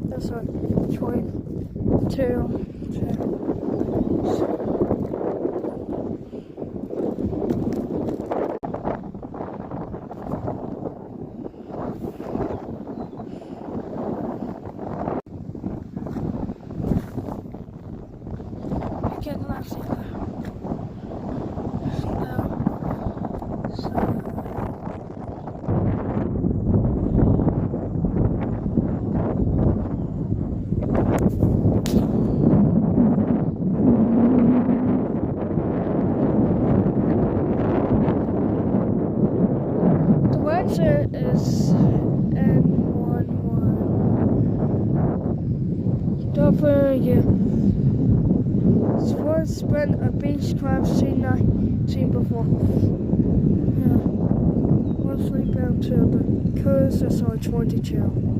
That's a 22. Again, that's it. Answer is n111wu. Sports been a Beechcraft C90 before. Yeah. Mostly bound to the coast, sr22.